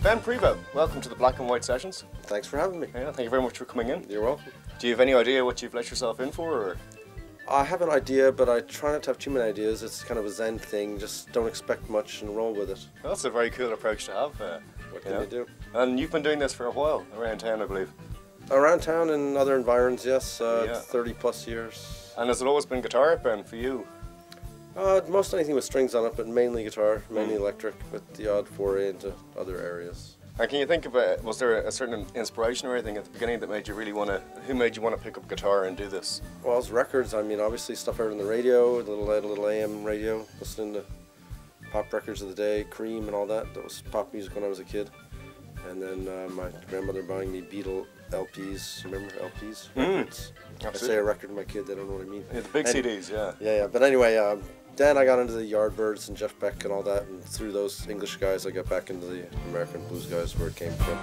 Ben Prevo, welcome to the Black and White Sessions. Thanks for having me. Yeah, thank you very much for coming in. You're welcome. Do you have any idea what you've let yourself in for? Or? I have an idea, but I try not to have too many ideas. It's kind of a Zen thing. Just don't expect much and roll with it. Well, that's a very cool approach to have. What can you do? And you've been doing this for a while, around town, I believe. Around town and other environs, yes. Yeah. 30 plus years. And has it always been guitar, Ben, for you? Most anything with strings on it, but mainly guitar, mainly electric, with the odd foray into other areas. And can you think of was there a certain inspiration or anything at the beginning that made you really who made you want to pick up guitar and do this? Well, it's records. I mean, obviously stuff heard on the radio, little AM radio, listening to pop records of the day, Cream and all that. That was pop music when I was a kid. And then my grandmother buying me Beatle LPs. Remember LPs? Records. I say a record to my kid, they don't know what I mean. Yeah, the big CDs, yeah. Yeah. But anyway, then I got into the Yardbirds and Jeff Beck and all that, and through those English guys I got back into the American blues guys, where it came from.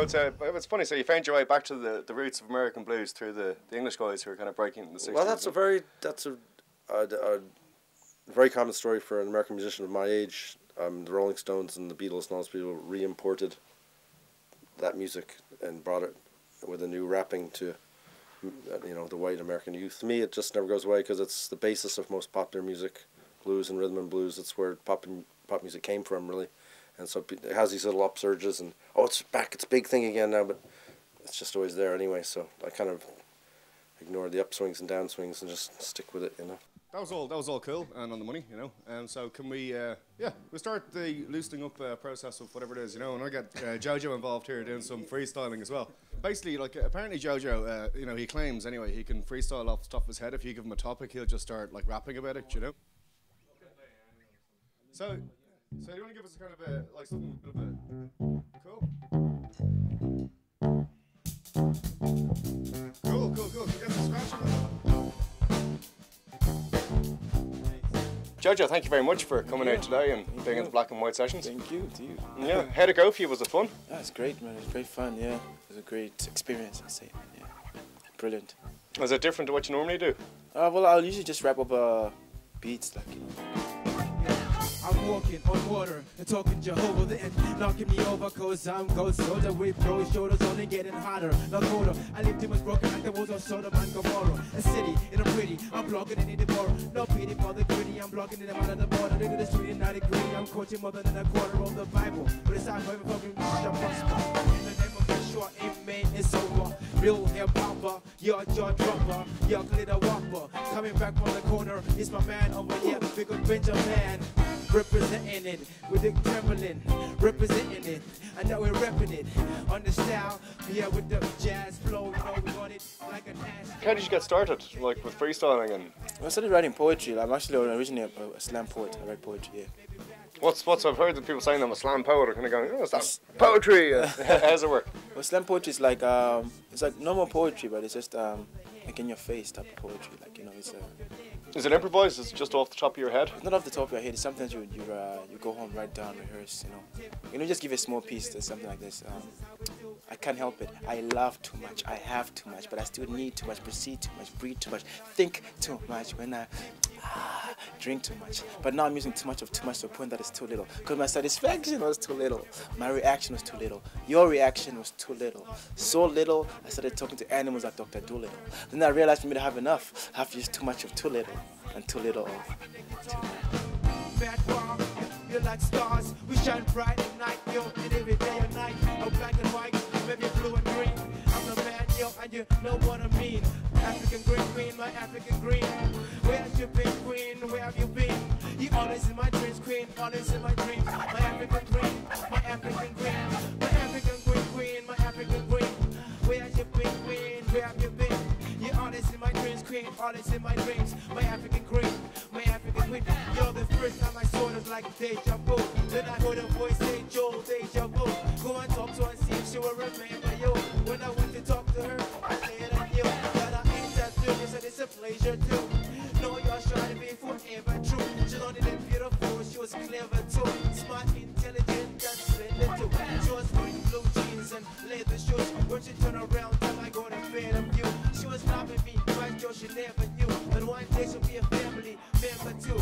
So it's funny, so you found your way back to the roots of American blues through the English guys who were kind of breaking in the 60s. Well, that's a very common story for an American musician of my age. The Rolling Stones and the Beatles and all those people re-imported that music and brought it with a new wrapping to, the white American youth. To me, it just never goes away because it's the basis of most popular music, blues and rhythm and blues. It's where pop music came from, really. And so it has these little upsurges and, oh, it's back, it's a big thing again now, but it's just always there anyway, so I kind of ignore the upswings and downswings and just stick with it, That was all cool and on the money, so can we, we'll start the loosening up process of whatever it is, and I get Jojo involved here doing some freestyling as well. Basically, apparently Jojo, he claims anyway, he can freestyle off the top of his head. If you give him a topic, he'll just start, rapping about it, So do you want to give us a kind of something a bit of a cool? Cool. Get some scratch on that. Jojo, thank you very much for coming out today and being in the Black and White Sessions. Thank you to you. Yeah, how'd it go for you? Was it fun? Yeah, it's great, man. It's great fun. Yeah, it was a great experience. I say, yeah, brilliant. Was it different to what you normally do? Well, I'll usually just wrap up beats I'm walking on water and talking Jehovah, then knocking me over, cause I'm gold soldier with broad shoulders, only getting hotter, not colder. I live too much broken like the walls of Sodom and Gomorrah. A city in a pretty, I'm blocking it in the border. No pity for the gritty, I'm blocking it out of the border. Look at the street in 90 degree, I'm coaching more than a quarter of the Bible. But it's time for every fucking shop prosper. In the name of Yeshua, amen, it's over. Real hip hopper, your jaw dropper, your glitter whopper. Coming back from the corner, it's my man over here, big good Benjamin. Representing it with the trembling, representing it, and now we're repping it on the style, yeah, with the jazz flow, we got it like an ass. How did you get started, with freestyling and? I started writing poetry. I'm actually originally a slam poet. I write poetry, yeah. What's I've heard that people saying I'm a slam poet are kind of going, oh, that's poetry. How does it work? Well, slam poetry is it's like normal poetry, but it's just like in your face type of poetry, it's Is it improvised? Is it just off the top of your head? It's not off the top of your head. Sometimes you go home, write down, rehearse, just give a small piece to something like this. I can't help it. I love too much. I have too much, but I still need too much, proceed too much, breathe too much, think too much when I drink too much. But now I'm using too much to a point that it's too little. Because my satisfaction was too little. My reaction was too little. Your reaction was too little. So little, I started talking to animals like Dr. Doolittle. Then I realized for me to have enough, I have to use too much of too little and too little of too much. You're like stars, we shine bright at night, and every day or night. I'm black and white, maybe blue and green. I'm the man, and you know what I mean. African green queen, my African green. Where have you been, queen? Where have you been? You always in my dreams, queen, always in my dreams. My African green, my African green. My African green queen, my African green. Where have you been, queen? Where have you been? You always in my dreams, queen, always artist in my dreams, my African queen, my African queen. Yo, the first time I saw it was like deja vu. Then I heard a voice say, Joel, deja vu. Go and talk to her and see if she will remember you. When I went to talk to her, I said I knew that I ain't that serious and it's a pleasure too. No, you're trying to be forever true. She's only that beautiful, she was clever too. Smart, intelligent, and slender too. She was wearing blue jeans and leather shoes. When she turned around, till I got a better view. She was loving me, right, Joe, she never knew. But one day she'll be a family member too.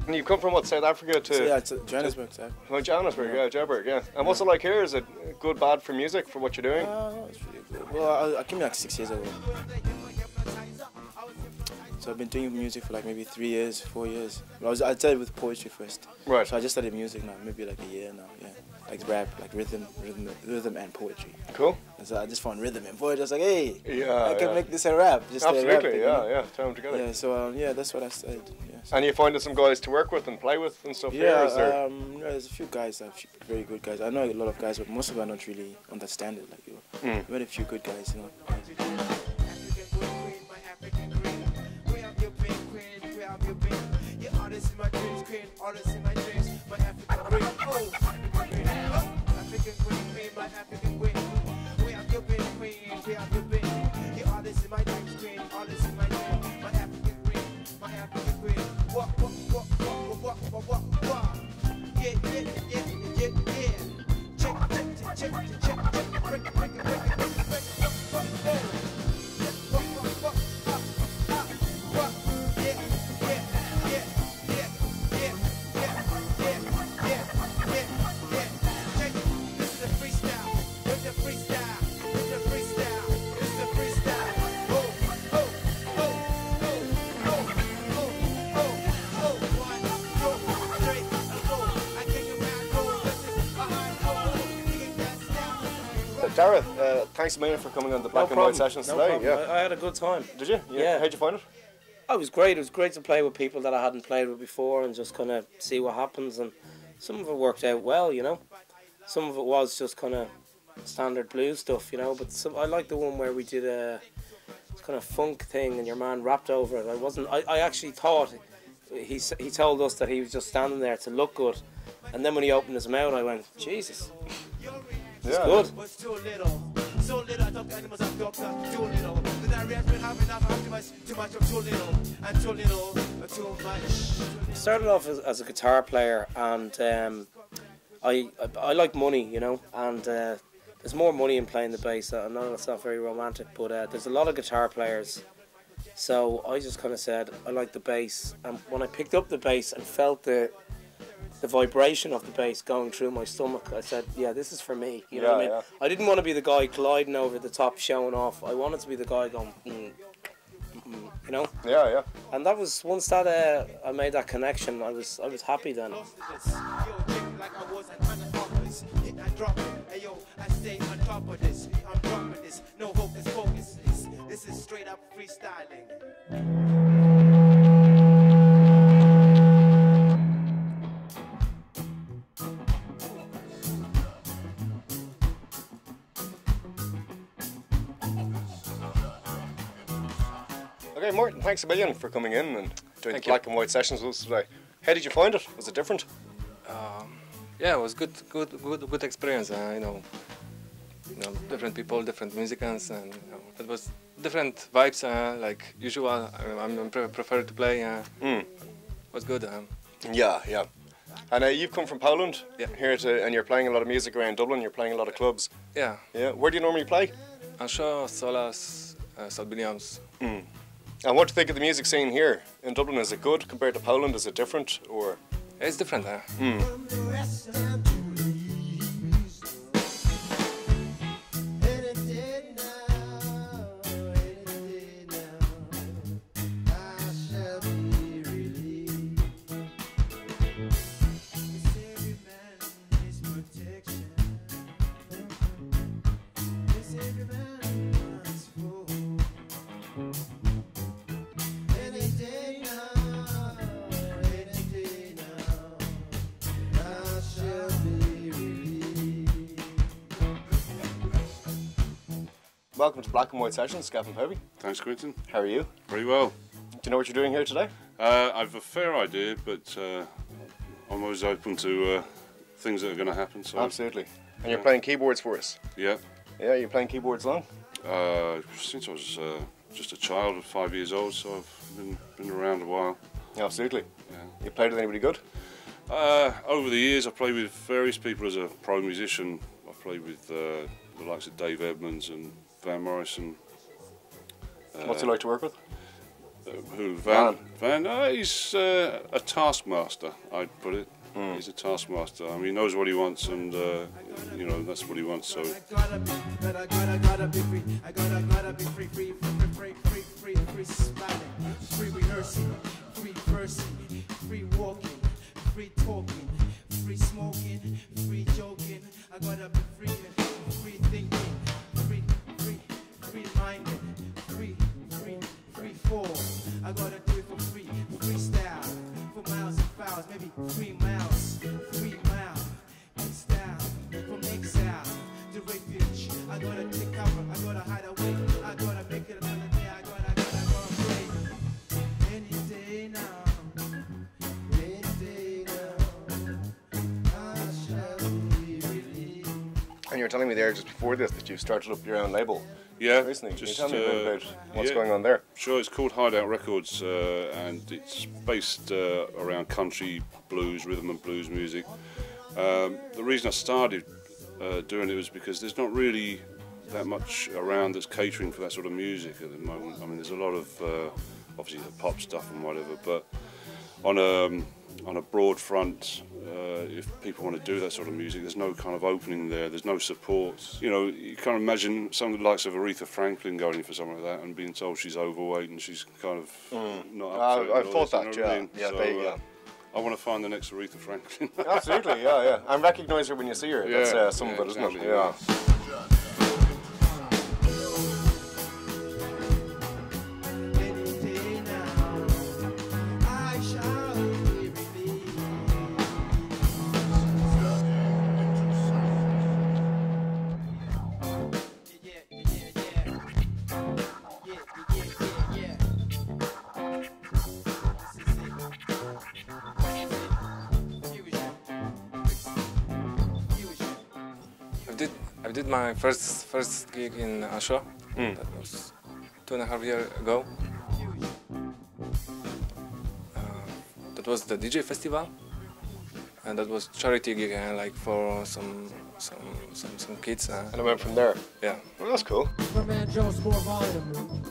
And you come from what, South Africa to? So, yeah, it's Johannesburg, sir. Oh, Johannesburg, yeah, Joburg, yeah. And what's it like here? Is it good, bad for music, for what you're doing? No, it's really good. Well, I came here like 6 years ago. So I've been doing music for like maybe 3 years, 4 years. I started with poetry first. Right. So I just studied music now, maybe like a year now, yeah. Like rap, like rhythm and poetry. Cool. And so I just found rhythm and poetry. I was like, hey, yeah, I can make this a rap. Just absolutely, a rap thing, yeah, tie them together. Yeah, so yeah, that's what I studied. Yeah. And you finding some guys to work with and play with and stuff here? Yeah, Is there... yeah, there's a few guys, very good guys. I know a lot of guys, but most of them are not really understand it. Like you, very few good guys, you know. Artists in my dreams, queen, artists in my dreams, my African queen, oh, African queen, my African queen. We have your been queen, we have your been. The artists in my dreams, queen, artists in my dreams, my African queen, my African queen. What? Yeah. Check, break it. Darragh, thanks a million for coming on the Black and White Sessions today. Yeah. I had a good time. Did you? Yeah. How'd you find it? Oh, it was great. It was great to play with people that I hadn't played with before and just kind of see what happens. And some of it worked out well, you know. Some of it was just kind of standard blues stuff, you know. But I like the one where we did a kind of funk thing and your man rapped over it. I actually thought he told us that he was just standing there to look good, and then when he opened his mouth, I went, Jesus. It's good. So little, I talk to animals, I'm doctor, too little. The diarrhea has been having enough, too much of too little, and too little, too much. I started off as a guitar player, and I like money, you know, and there's more money in playing the bass. I know that's not very romantic, but there's a lot of guitar players. So I just kind of said, I like the bass, and when I picked up the bass and felt the vibration of the bass going through my stomach, I said, yeah, this is for me. You know what I mean? Yeah. I didn't want to be the guy gliding over the top showing off. I wanted to be the guy going, you know? Yeah. And that was, once that I made that connection, I was happy then. This is straight up freestyling. Okay, Martin, thanks a million for coming in and doing the Black and White Sessions with us today. How did you find it? Was it different? Yeah, it was good experience. You know, different people, different musicians, and it was different vibes. Like usual, I prefer to play. Was good. Yeah. And you've come from Poland, here and you're playing a lot of music around Dublin. You're playing a lot of clubs. Yeah. Where do you normally play? Anseo, Solas, St. Williams. And what do you think of the music scene here in Dublin? Is it good compared to Poland? Is it different, or? It's different. Welcome to Black and White Sessions, Gavin Povey. Thanks, Quentin. How are you? Very well. you know what you're doing here today? I've a fair idea, but I'm always open to things that are going to happen. So Absolutely. And you're playing keyboards for us? yeah, Yeah, you're playing keyboards long? since I was just a child of 5 years old, so I've been around a while. Absolutely. Yeah. You played with anybody good? Over the years, I've played with various people as a pro musician. I've played with the likes of Dave Edmonds and Van Morrison. What's he like to work with? Who? Van? He's a taskmaster, I'd put it. He's a taskmaster. I mean, he knows what he wants, and you know, that's what he wants. So. Gotta be free. I gotta be free, free smiling, free rehearsing, free versing, free walking, free talking, free smoking, free joking. I gotta be free thinking, free minded, free fall. I gotta do it for free, freestyle, for miles and fouls, maybe 3 miles, style, from exile to refuge. I gotta take cover, I gotta hide away, I gotta make it another day, I gotta play. Any day now, I shall be released. And you were telling me there just before this that you've started up your own label Yeah, recently. just Can you tell me a bit about what's yeah. going on there? Sure, it's called Hideout Records, and it's based around country blues, rhythm and blues music. The reason I started doing it was because there's not really that much around that's catering for that sort of music at the moment. I mean, there's a lot of obviously the pop stuff and whatever, but on a broad front, if people want to do that sort of music, there's no kind of opening there, there's no support. You know, you can't imagine some of the likes of Aretha Franklin going in for something like that and being told she's overweight and she's kind of not up to it. I've thought that, you know what I mean? yeah. So, Yeah. I want to find the next Aretha Franklin. Absolutely, yeah. And recognise her when you see her. Yeah, That's some of it, exactly, isn't it? Yeah. Any day now, I shall be released. Yeah. I did my first gig in Asha. That was 2.5 years ago. That was the DJ festival, and that was charity gig, like for some kids. And I went from there. Yeah. Well, that's cool. My man Joe, some more volume.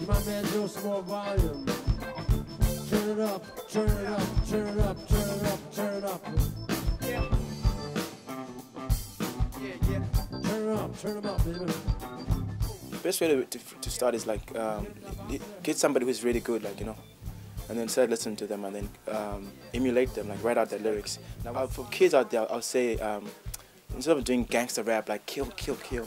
My man Joe, some more volume. Turn it up, turn it up, turn it up, turn it up, turn it up. Yeah. Turn it up, baby. The best way to start is like get somebody who's really good, like, you know, and then start listening to them and then emulate them, like write out their lyrics. Now for kids out there, I'll say instead of doing gangster rap like kill,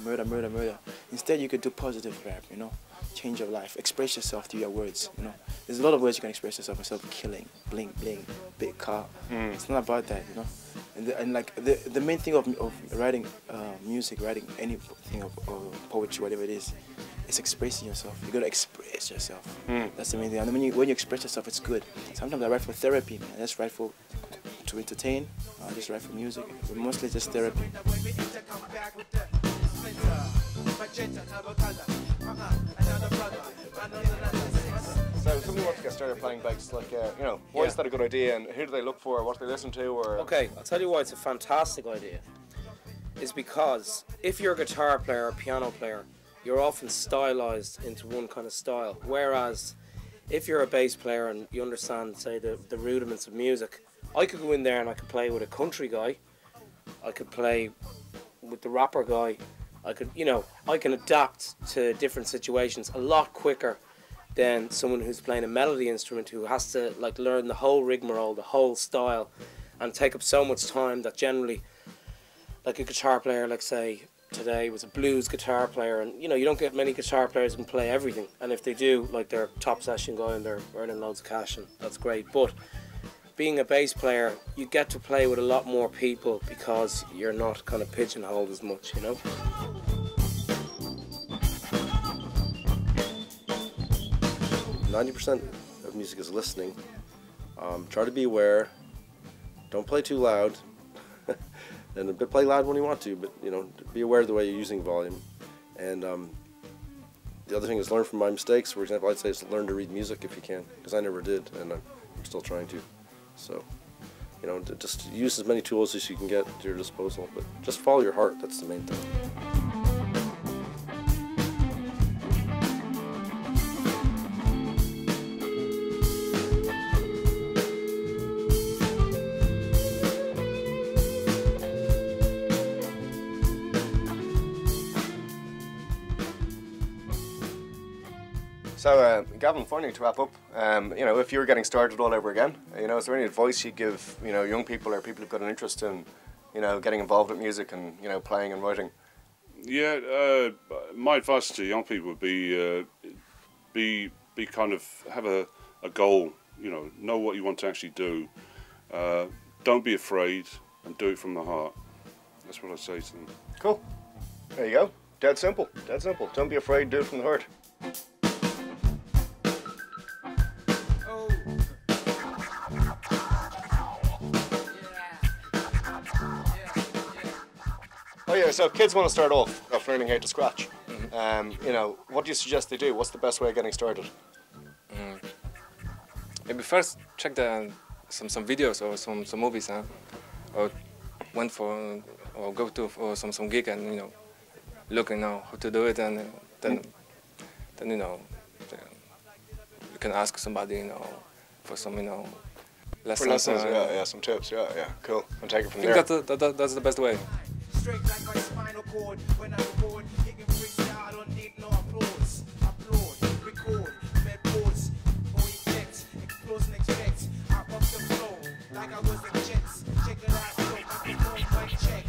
murder, instead you could do positive rap, you know, change your life, express yourself through your words, you know. There's a lot of ways you can express yourself instead of killing, bling, big car. It's not about that, you know. And like the main thing of writing music, writing anything of poetry, whatever it is expressing yourself. You gotta express yourself. That's the main thing. And when you express yourself, it's good. Sometimes I write for therapy, man. I just write to entertain. I just write for music, but mostly just therapy. So if somebody wants to get started playing bass, like, you know, why is that a good idea and who do they look for, what do they listen to? Or Okay, I'll tell you why it's a fantastic idea. Is because if you're a guitar player or piano player, you're often stylized into one kind of style. Whereas if you're a bass player and you understand, say, the rudiments of music, I could go in there and I could play with a country guy, I could play with the rapper guy, I can adapt to different situations a lot quicker than someone who's playing a melody instrument who has to like learn the whole rigmarole, the whole style, and take up so much time that generally, like a guitar player, like say today was a blues guitar player, and you know you don't get many guitar players who can play everything, and if they do, like they're a top session guy and they're earning loads of cash, and that's great. But being a bass player, you get to play with a lot more people because you're not kind of pigeonholed as much, you know. 90% of music is listening. Try to be aware. Don't play too loud. And a bit play loud when you want to, but you know, be aware of the way you're using volume. And the other thing is learn from my mistakes. For example, I'd say is learn to read music if you can, because I never did, and I'm still trying to. So, you know, just use as many tools as you can get at your disposal, but just follow your heart. That's the main thing. So, Gavin, finally to wrap up, you know, if you were getting started all over again, you know, is there any advice you'd give, you know, young people or people who've got an interest in, you know, getting involved with music and, you know, playing and writing? Yeah, my advice to young people would be kind of have a goal, you know what you want to actually do. Don't be afraid and do it from the heart. That's what I'd say to them. Cool. There you go. Dead simple. Dead simple. Don't be afraid, do it from the heart. Oh yeah, so kids want to start off learning how to scratch. You know, what do you suggest they do? What's the best way of getting started? Maybe first check some videos or some movies, or or go to some gig and, you know, look, you know, how to do it, and then you know, you can ask somebody, you know, for some, you know, lessons. For lessons, yeah, some tips, yeah, cool. And take it from there. I think that's the best way. Straight like my spinal cord when I'm bored. Kicking freestyle, I don't need no applause. Applaud, record, med pause, or effect, explode and expect. I bump the flow like I was in jets. Check it out, so microphone mic check.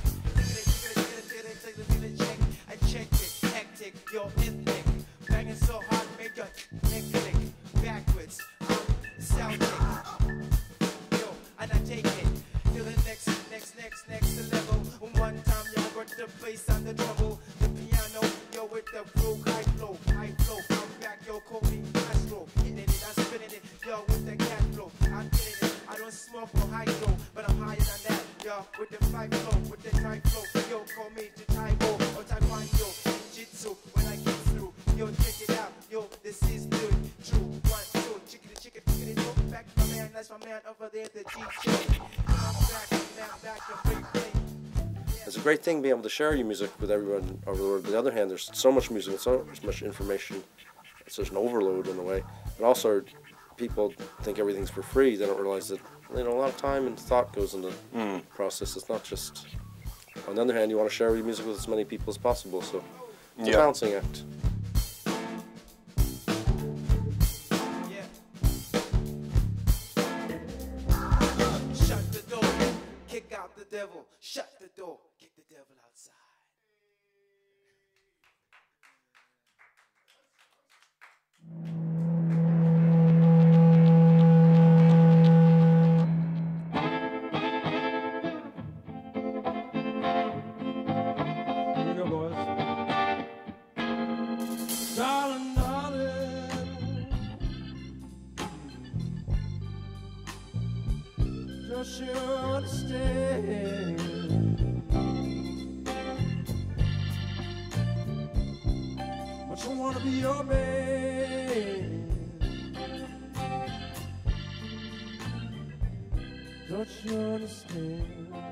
Check. I checked it, hectic, yo, ethnic. Banging so hard, make your neck click. Backwards, I'm Celtic. Yo, and I take it to the next level. One time, yo, got the bass and the treble, the piano, yo, with the broke high flow, I'm back, yo, call me Astro, hitting it, I'm spinning it, yo, with the cat flow, I'm getting it, I don't smoke or hydro, but I'm higher than that, yo, with the five flow, with the dry flow, yo, call me to Taibo, or Taekwondo, Jitsu, when I get through, yo, check it out, yo, this is good, true, 1, 2, chicken, yo, back my man, that's my man over there, the DJ, I'm back, the big thing. It's a great thing being able to share your music with everyone over the world. But on the other hand, there's so much music, so much information, so there's an overload in a way. But also, people think everything's for free. They don't realize that, you know, a lot of time and thought goes into the process. It's not just. On the other hand, you want to share your music with as many people as possible. So it's a balancing act. Shut the door, kick out the devil. Shut the door, kick the devil outside. Here we go, boys. Darling, don't you understand? But you wanna be your man. Don't you understand?